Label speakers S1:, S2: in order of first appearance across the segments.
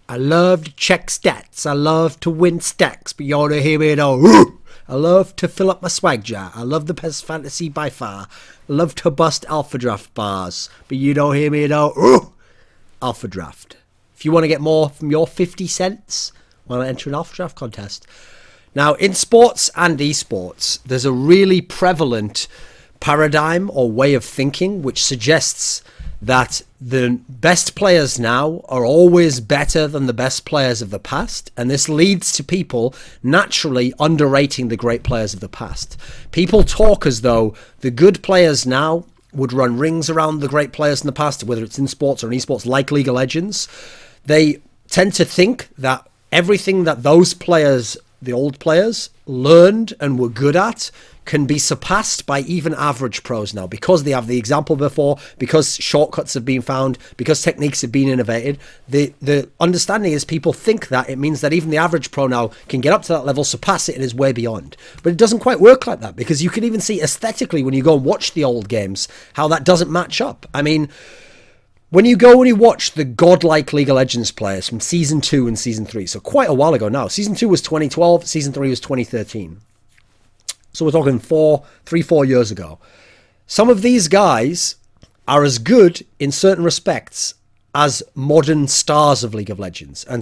S1: I love to check stats. I love to win stacks, but you ought to hear me though. I love to fill up my swag jar. I love the best fantasy by far. I love to bust alpha draft bars, but you don't hear me though. Alpha draft. If you want to get more from your 50 cents, well, enter an alpha draft contest. Now, in sports and esports, there's a really prevalent paradigm or way of thinking which suggests that the best players now are always better than the best players of the past, and this leads to people naturally underrating the great players of the past. People talk as though the good players now would run rings around the great players in the past, whether it's in sports or in esports, like League of Legends. They tend to think that everything that those players, the old players, learned and were good at can be surpassed by even average pros now, because they have the example before, because shortcuts have been found, because techniques have been innovated. The understanding is people think that it means that even the average pro now can get up to that level, surpass it, and is way beyond. But it doesn't quite work like that, because you can even see aesthetically when you go and watch the old games how that doesn't match up. I mean, when you go and you watch the godlike League of Legends players from Season 2 and Season 3, so quite a while ago now. Season 2 was 2012, Season 3 was 2013. So we're talking 4 years ago. Some of these guys are as good in certain respects as modern stars of League of Legends. And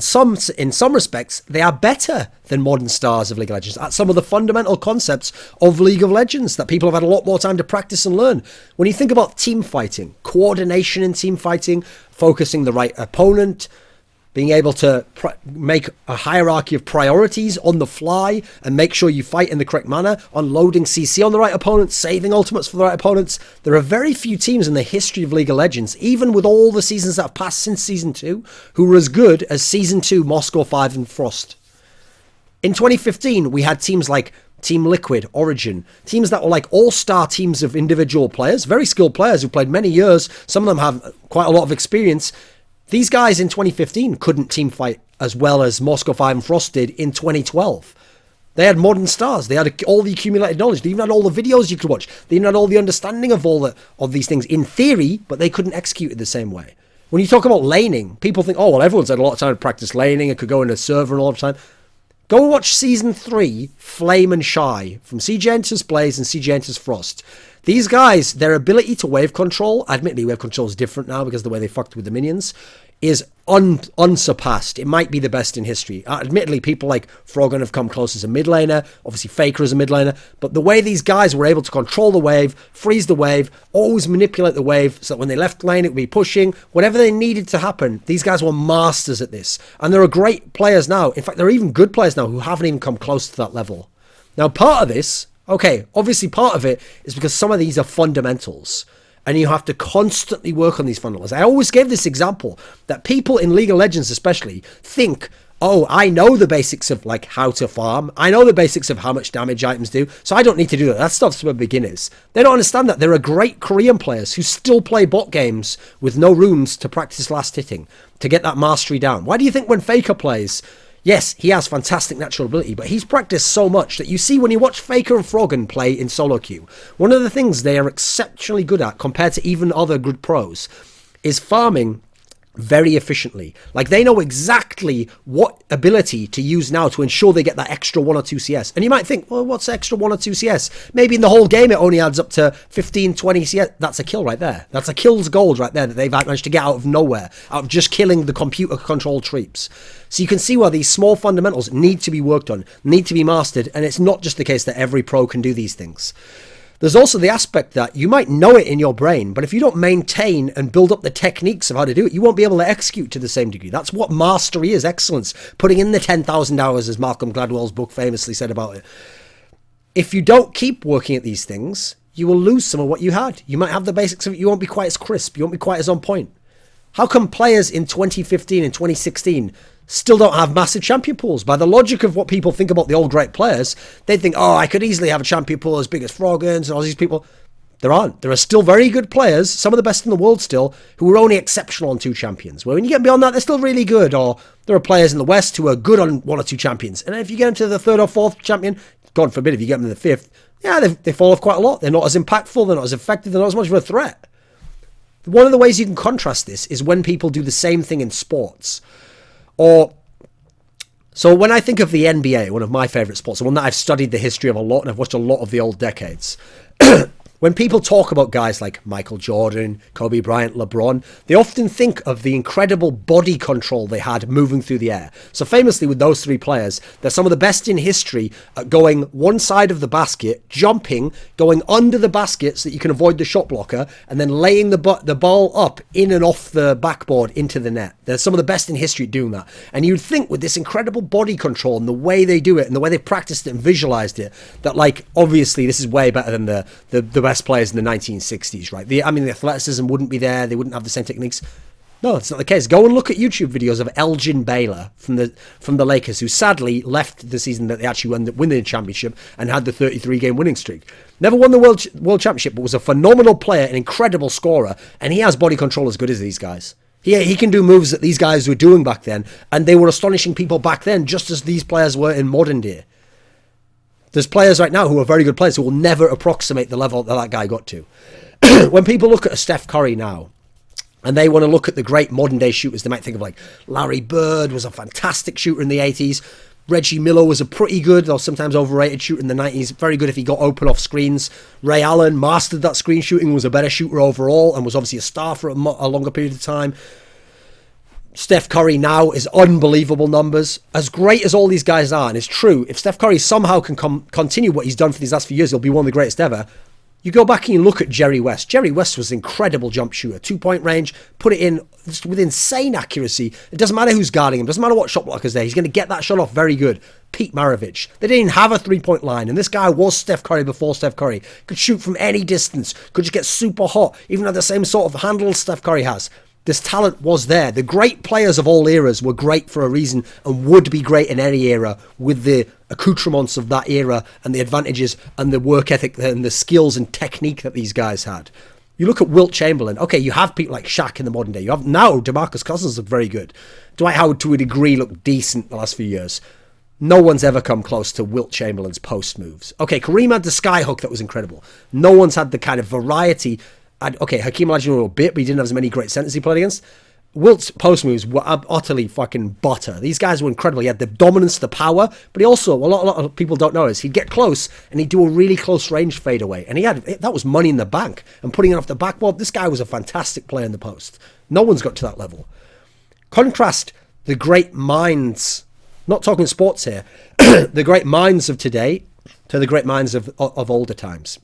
S1: in some respects, they are better than modern stars of League of Legends at some of the fundamental concepts of League of Legends that people have had a lot more time to practice and learn. When you think about team fighting, coordination in team fighting, focusing the right opponent, being able to make a hierarchy of priorities on the fly and make sure you fight in the correct manner, unloading CC on the right opponents, saving ultimates for the right opponents. There are very few teams in the history of League of Legends, even with all the seasons that have passed since Season 2, who were as good as Season 2, Moscow 5 and Frost. In 2015, we had teams like Team Liquid, Origin, teams that were like all-star teams of individual players, very skilled players who played many years. Some of them have quite a lot of experience. These guys in 2015 couldn't team fight as well as Moscow 5 and Frost did in 2012. They had modern stars. They had all the accumulated knowledge. They even had all the videos you could watch. They even had all the understanding of of these things in theory, but they couldn't execute it the same way. When you talk about laning, people think, oh, well, everyone's had a lot of time to practice laning. It could go in a server and all the time. Go and watch Season 3, Flame and Shy, from CJ Enters Blaze and CJ Enters Frost. These guys, their ability to wave control, admittedly wave control is different now because of the way they fucked with the minions, is unsurpassed. It might be the best in history. Admittedly, people like Froggen have come close as a mid laner, obviously Faker as a mid laner, but the way these guys were able to control the wave, freeze the wave, always manipulate the wave so that when they left lane it would be pushing, whatever they needed to happen, these guys were masters at this. And there are great players now, in fact there are even good players now who haven't even come close to that level. Now part of this, okay, obviously part of it is because some of these are fundamentals. And you have to constantly work on these fundamentals. I always gave this example that people in League of Legends especially think, oh, I know the basics of like how to farm. I know the basics of how much damage items do. So I don't need to do that. That stuff's for beginners. They don't understand that there are great Korean players who still play bot games with no runes to practice last hitting, to get that mastery down. Why do you think when Faker plays, yes, he has fantastic natural ability, but he's practiced so much that you see when you watch Faker and Froggen play in solo queue, one of the things they are exceptionally good at compared to even other good pros is farming very efficiently. Like they know exactly what ability to use now to ensure they get that extra 1 or 2 CS. And you might think, well, what's extra 1 or 2 CS? Maybe in the whole game it only adds up to 15, 20 CS. That's a kill right there. That's a kill's gold right there that they've managed to get out of nowhere, out of just killing the computer controlled creeps. So you can see why these small fundamentals need to be worked on, need to be mastered, and it's not just the case that every pro can do these things. There's also the aspect that you might know it in your brain, but if you don't maintain and build up the techniques of how to do it, you won't be able to execute to the same degree. That's what mastery is, excellence. Putting in the 10,000 hours, as Malcolm Gladwell's book famously said about it. If you don't keep working at these things, you will lose some of what you had. You might have the basics of it, you won't be quite as crisp, you won't be quite as on point. How come players in 2015 and 2016 still don't have massive champion pools? By the logic of what people think about the old great players, they think, oh, I could easily have a champion pool as big as Froggen's and all these people. There aren't. There are still very good players, some of the best in the world still, who are only exceptional on 2 champions. Well, when you get beyond that, they're still really good. Or there are players in the West who are good on 1 or 2 champions. And if you get into the 3rd or 4th champion, God forbid if you get them to the 5th, yeah, they fall off quite a lot. They're not as impactful, they're not as effective, they're not as much of a threat. One of the ways you can contrast this is when people do the same thing in sports. Or, so when I think of the NBA, one of my favourite sports, the one that I've studied the history of a lot and I've watched a lot of the old decades, when people talk about guys like Michael Jordan, Kobe Bryant, LeBron, they often think of the incredible body control they had moving through the air. So famously with those three players, they're some of the best in history at going one side of the basket, jumping, going under the basket so that you can avoid the shot blocker, and then laying the ball up in and off the backboard into the net. They're some of the best in history at doing that. And you'd think with this incredible body control and the way they do it and the way they practiced it and visualized it, that like, obviously this is way better than the best players in the 1960s, right? The athleticism wouldn't be there. They wouldn't have the same techniques. No, it's not the case. Go and look at YouTube videos of Elgin Baylor from the Lakers, who sadly left the season that they actually won the championship and had the 33-game winning streak. Never won the world championship, but was a phenomenal player, an incredible scorer, and he has body control as good as these guys. He can do moves that these guys were doing back then, and they were astonishing people back then, just as these players were in modern day. There's players right now who are very good players who will never approximate the level that guy got to. When people look at a Steph Curry now, and they want to look at the great modern day shooters, they might think of like Larry Bird was a fantastic shooter in the 80s. Reggie Miller was a pretty good, though sometimes overrated shooter in the 90s. Very good if he got open off screens. Ray Allen mastered that screen shooting, was a better shooter overall, and was obviously a star for a longer period of time. Steph Curry now is unbelievable numbers. As great as all these guys are, and it's true, if Steph Curry somehow can continue what he's done for these last few years, he'll be one of the greatest ever. You go back and you look at Jerry West. Jerry West was an incredible jump shooter. 2-point range, put it in just with insane accuracy. It doesn't matter who's guarding him. Doesn't matter what shot blocker's there. He's going to get that shot off very good. Pete Maravich. They didn't even have a 3-point line. And this guy was Steph Curry before Steph Curry. Could shoot from any distance. Could just get super hot. Even had the same sort of handle Steph Curry has. This talent was there. The great players of all eras were great for a reason and would be great in any era with the accoutrements of that era and the advantages and the work ethic and the skills and technique that these guys had. You look at Wilt Chamberlain. Okay, you have people like Shaq in the modern day. You have now DeMarcus Cousins look very good. Dwight Howard, to a degree, looked decent the last few years. No one's ever come close to Wilt Chamberlain's post moves. Okay, Kareem had the skyhook that was incredible. No one's had the kind of variety. Okay, Hakeem Olajuwon a bit, but he didn't have as many great centers he played against. Wilt's post moves were utterly fucking butter. These guys were incredible. He had the dominance, the power, but he also, a lot of people don't know is he'd get close and he'd do a really close range fadeaway. And that was money in the bank. And putting it off the backboard, this guy was a fantastic player in the post. No one's got to that level. Contrast the great minds, not talking sports here, the great minds of today to the great minds of older times.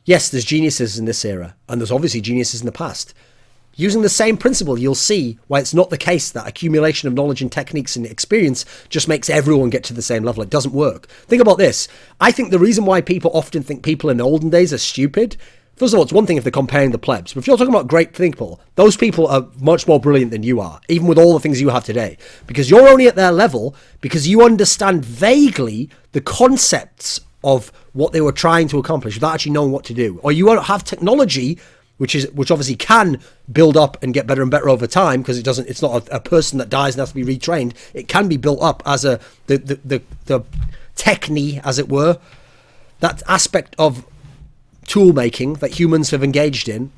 S1: Yes, there's geniuses in this era, and there's obviously geniuses in the past. Using the same principle, you'll see why it's not the case that accumulation of knowledge and techniques and experience just makes everyone get to the same level. It doesn't work. Think about this. I think the reason why people often think people in the olden days are stupid, first of all, it's one thing if they're comparing the plebs, but if you're talking about great people, those people are much more brilliant than you are, even with all the things you have today, because you're only at their level because you understand vaguely the concepts of what they were trying to accomplish without actually knowing what to do. Or you have technology which obviously can build up and get better and better over time, because it's not a person that dies and has to be retrained. It can be built up as the technique, as it were. That aspect of tool making that humans have engaged in.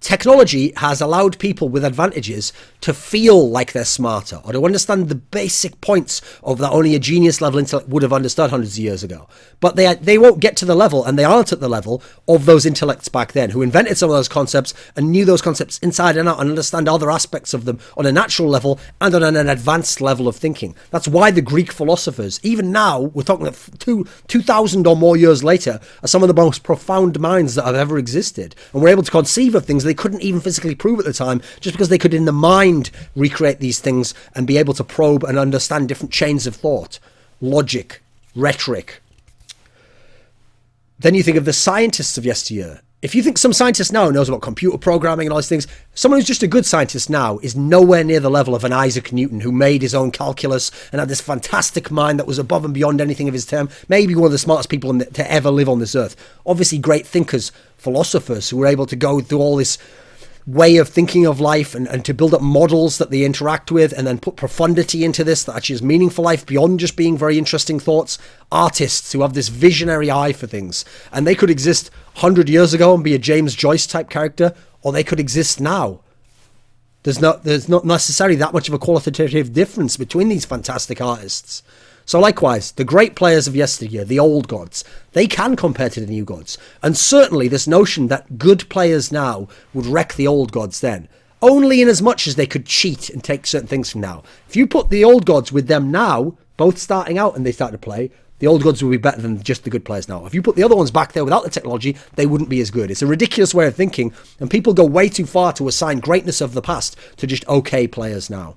S1: Technology has allowed people with advantages to feel like they're smarter, or to understand the basic points of that only a genius level intellect would have understood hundreds of years ago. But they won't get to the level, and they aren't at the level of those intellects back then, who invented some of those concepts and knew those concepts inside and out and understand other aspects of them on a natural level and on an advanced level of thinking. That's why the Greek philosophers, even now, we're talking 2,000 or more years later, are some of the most profound minds that have ever existed. And we're able to conceive of things they couldn't even physically prove at the time, just because they could in the mind recreate these things and be able to probe and understand different chains of thought, logic, rhetoric. Then you think of the scientists of yesteryear. If you think some scientist now knows about computer programming and all these things, someone who's just a good scientist now is nowhere near the level of an Isaac Newton, who made his own calculus and had this fantastic mind that was above and beyond anything of his time. Maybe one of the smartest people to ever live on this earth. Obviously great thinkers, philosophers who were able to go through all this way of thinking of life and to build up models that they interact with, and then put profundity into this that actually is meaningful life beyond just being very interesting thoughts. Artists who have this visionary eye for things, and they could exist 100 years ago and be a James Joyce type character, or they could exist now There's not necessarily that much of a qualitative difference between these fantastic artists. So likewise, the great players of yesteryear, the old gods, they can compare to the new gods. And certainly this notion that good players now would wreck the old gods then, only in as much as they could cheat and take certain things from now. If you put the old gods with them now, both starting out and they start to play, the old gods will be better than just the good players now. If you put the other ones back there without the technology, they wouldn't be as good. It's a ridiculous way of thinking, and people go way too far to assign greatness of the past to just okay players now.